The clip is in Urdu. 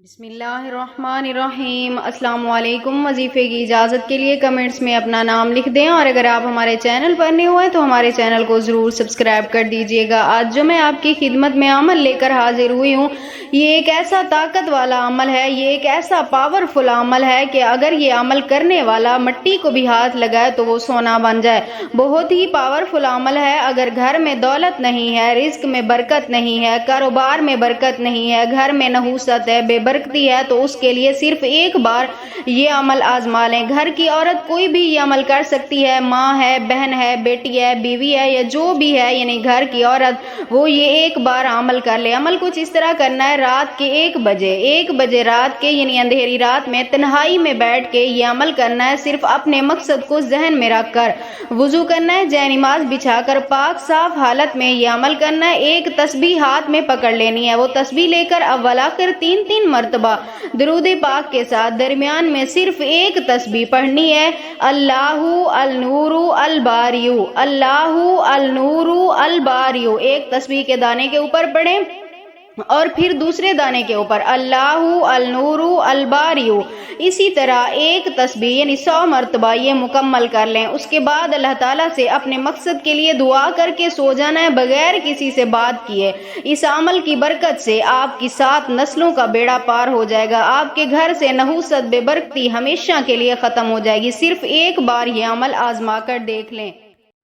بسم اللہ الرحمن الرحیم۔ السلام علیکم۔ وظیفے کی اجازت کے لیے کمنٹس میں اپنا نام لکھ دیں، اور اگر آپ ہمارے چینل پر نئے ہوئے تو ہمارے چینل کو ضرور سبسکرائب کر دیجئے گا۔ آج جو میں آپ کی خدمت میں عمل لے کر حاضر ہوئی ہوں، یہ ایک ایسا طاقت والا عمل ہے، یہ ایک ایسا پاورفل عمل ہے کہ اگر یہ عمل کرنے والا مٹی کو بھی ہاتھ لگائے تو وہ سونا بن جائے۔ بہت ہی پاورفل عمل ہے۔ اگر گھر میں دولت نہیں ہے، رزق میں برکت نہیں ہے، کاروبار میں برکت نہیں ہے، گھر میں نحوست ہے، بے برکتی ہے، تو اس کے لیے صرف ایک بار یہ عمل آزما لیں۔ گھر کی عورت کوئی بھی یہ عمل کر سکتی ہے، ماں ہے، بہن ہے، بیٹی ہے، بیوی ہے، یا جو بھی ہے، یعنی گھر کی عورت، وہ یہ ایک بار عمل کر لے۔ عمل کچھ اس طرح کرنا ہے، رات کے 1 بجے رات کے، یعنی اندھیری رات میں تنہائی میں بیٹھ کے یہ عمل کرنا ہے۔ صرف اپنے مقصد کو ذہن میں رکھ کر وضو کرنا ہے، جے نماز بچھا کر پاک صاف حالت میں یہ عمل کرنا ہے۔ ایک تسبیح ہاتھ میں پکڑ لینی ہے، وہ تسبیح لے کر اول آخر 3 مرتبہ درود پاک کے ساتھ درمیان میں صرف ایک تسبیح پڑھنی ہے، اللہ النور الباری، اللہ النور الباری۔ ایک تسبیح کے دانے کے اوپر پڑھیں اور پھر دوسرے دانے کے اوپر اللہ النور الباری۔ اسی طرح ایک تسبیح یعنی 100 مرتبہ یہ مکمل کر لیں۔ اس کے بعد اللہ تعالیٰ سے اپنے مقصد کے لیے دعا کر کے سو جانا ہے، بغیر کسی سے بات کیے۔ اس عمل کی برکت سے آپ کی 7 نسلوں کا بیڑا پار ہو جائے گا، آپ کے گھر سے نحوست بے برکتی ہمیشہ کے لیے ختم ہو جائے گی۔ صرف ایک بار یہ عمل آزما کر دیکھ لیں۔